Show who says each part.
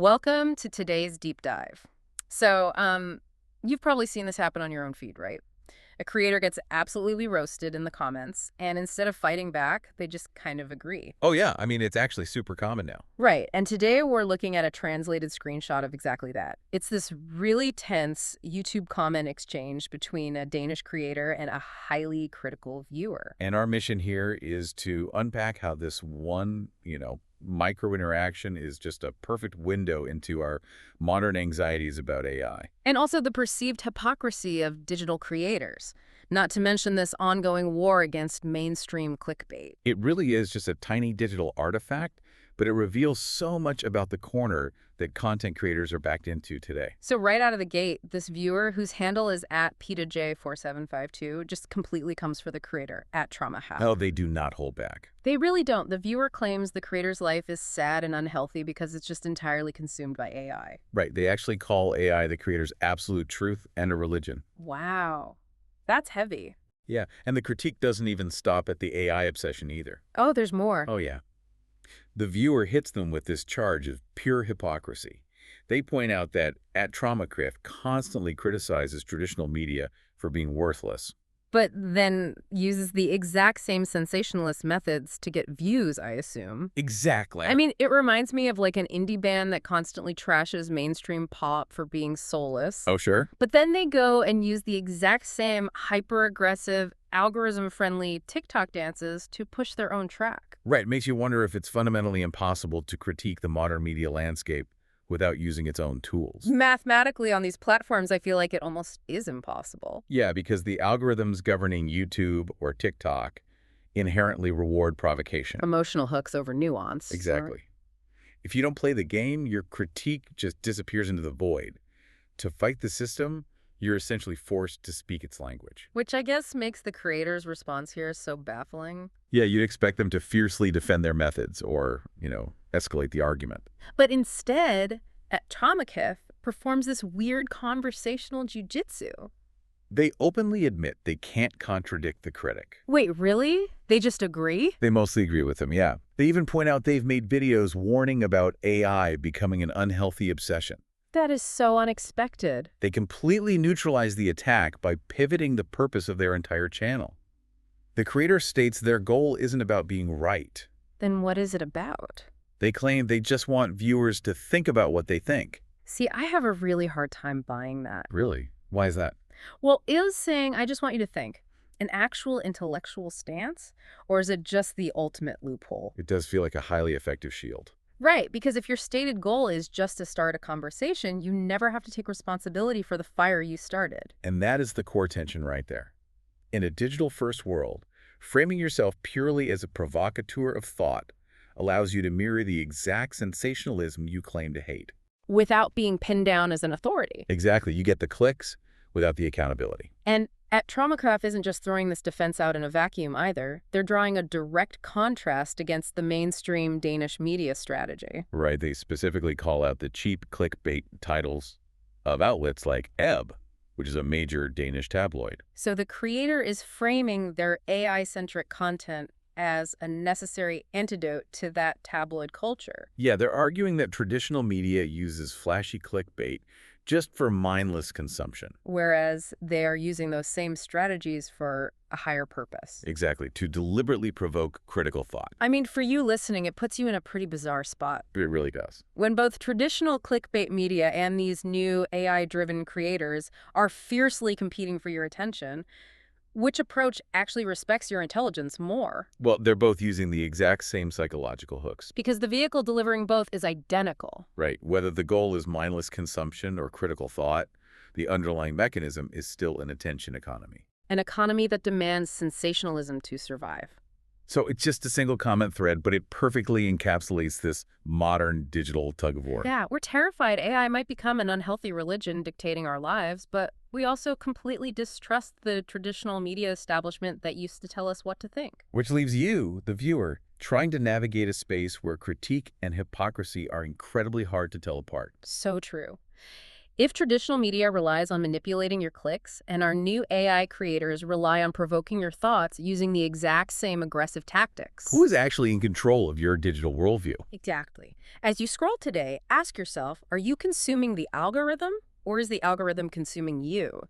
Speaker 1: Welcome to today's deep dive. You've probably seen this happen on your own feed, right? A creator gets absolutely roasted in the comments, and instead of fighting back, they just kind of agree.
Speaker 2: Oh, yeah. I mean, it's actually super common now.
Speaker 1: Right, and today we're looking at a translated screenshot of exactly that. It's this really tense YouTube comment exchange between a Danish creator and a highly critical viewer.
Speaker 2: And our mission here is to unpack how this one, micro interaction is just a perfect window into our modern anxieties about AI.
Speaker 1: And also the perceived hypocrisy of digital creators, not to mention this ongoing war against mainstream clickbait.
Speaker 2: It really is just a tiny digital artifact, but it reveals so much about the corner that content creators are backed into today.
Speaker 1: So right out of the gate, this viewer, whose handle is at PetaJ4752, just completely comes for the creator, at TraumaHack.
Speaker 2: Oh, they do not hold back.
Speaker 1: They really don't. The viewer claims the creator's life is sad and unhealthy because it's just entirely consumed by AI.
Speaker 2: Right. They actually call AI the creator's absolute truth and a religion.
Speaker 1: Wow. That's heavy.
Speaker 2: Yeah, and the critique doesn't even stop at the AI obsession either.
Speaker 1: Oh, there's more.
Speaker 2: Oh, yeah. The viewer hits them with this charge of pure hypocrisy. They point out that @TraumaCriff constantly criticizes traditional media for being worthless.
Speaker 1: But then uses the exact same sensationalist methods to get views, I assume.
Speaker 2: Exactly.
Speaker 1: I mean, it reminds me of like an indie band that constantly trashes mainstream pop for being soulless.
Speaker 2: Oh, sure?
Speaker 1: But then they go and use the exact same hyper-aggressive, algorithm-friendly TikTok dances to push their own track.
Speaker 2: Right. It makes you wonder if it's fundamentally impossible to critique the modern media landscape without using its own tools.
Speaker 1: Mathematically, on these platforms, I feel like it almost is impossible.
Speaker 2: Yeah, because the algorithms governing YouTube or TikTok inherently reward provocation.
Speaker 1: Emotional hooks over nuance.
Speaker 2: Exactly. If you don't play the game, your critique just disappears into the void. To fight the system, you're essentially forced to speak its language.
Speaker 1: Which I guess makes the creator's response here so baffling.
Speaker 2: Yeah, you'd expect them to fiercely defend their methods or, escalate the argument.
Speaker 1: But instead, @TraumaCriff performs this weird conversational jiu-jitsu.
Speaker 2: They openly admit they can't contradict the critic.
Speaker 1: Wait, really? They just agree?
Speaker 2: They mostly agree with him, yeah. They even point out they've made videos warning about AI becoming an unhealthy obsession.
Speaker 1: That is so unexpected.
Speaker 2: They completely neutralize the attack by pivoting the purpose of their entire channel. The creator states their goal isn't about being right.
Speaker 1: Then what is it about?
Speaker 2: They claim they just want viewers to think about what they think.
Speaker 1: See, I have a really hard time buying that.
Speaker 2: Really? Why is that?
Speaker 1: Well, is saying, I just want you to think, an actual intellectual stance? Or is it just the ultimate loophole?
Speaker 2: It does feel like a highly effective shield.
Speaker 1: Right, because if your stated goal is just to start a conversation, you never have to take responsibility for the fire you started.
Speaker 2: And that is the core tension right there. In a digital-first world, framing yourself purely as a provocateur of thought allows you to mirror the exact sensationalism you claim to hate.
Speaker 1: Without being pinned down as an authority.
Speaker 2: Exactly. You get the clicks without the accountability.
Speaker 1: And @TraumaCriff isn't just throwing this defense out in a vacuum either. They're drawing a direct contrast against the mainstream Danish media strategy.
Speaker 2: Right. They specifically call out the cheap clickbait titles of outlets like Ebb, which is a major Danish tabloid.
Speaker 1: So the creator is framing their AI-centric content as a necessary antidote to that tabloid culture.
Speaker 2: Yeah, they're arguing that traditional media uses flashy clickbait just for mindless consumption.
Speaker 1: Whereas they are using those same strategies for a higher purpose.
Speaker 2: Exactly, to deliberately provoke critical thought.
Speaker 1: I mean, for you listening, it puts you in a pretty bizarre spot.
Speaker 2: It really does.
Speaker 1: When both traditional clickbait media and these new AI-driven creators are fiercely competing for your attention, which approach actually respects your intelligence more?
Speaker 2: Well, they're both using the exact same psychological hooks.
Speaker 1: Because the vehicle delivering both is identical.
Speaker 2: Right. Whether the goal is mindless consumption or critical thought, the underlying mechanism is still an attention economy.
Speaker 1: An economy that demands sensationalism to survive.
Speaker 2: So it's just a single comment thread, but it perfectly encapsulates this modern digital tug-of-war.
Speaker 1: Yeah, we're terrified AI might become an unhealthy religion dictating our lives, but we also completely distrust the traditional media establishment that used to tell us what to think.
Speaker 2: Which leaves you, the viewer, trying to navigate a space where critique and hypocrisy are incredibly hard to tell apart.
Speaker 1: So true. If traditional media relies on manipulating your clicks, and our new AI creators rely on provoking your thoughts using the exact same aggressive
Speaker 2: Who
Speaker 1: tactics.
Speaker 2: is actually in control of your digital worldview?
Speaker 1: Exactly. As you scroll today, ask yourself, are you consuming the algorithm or is the algorithm consuming you?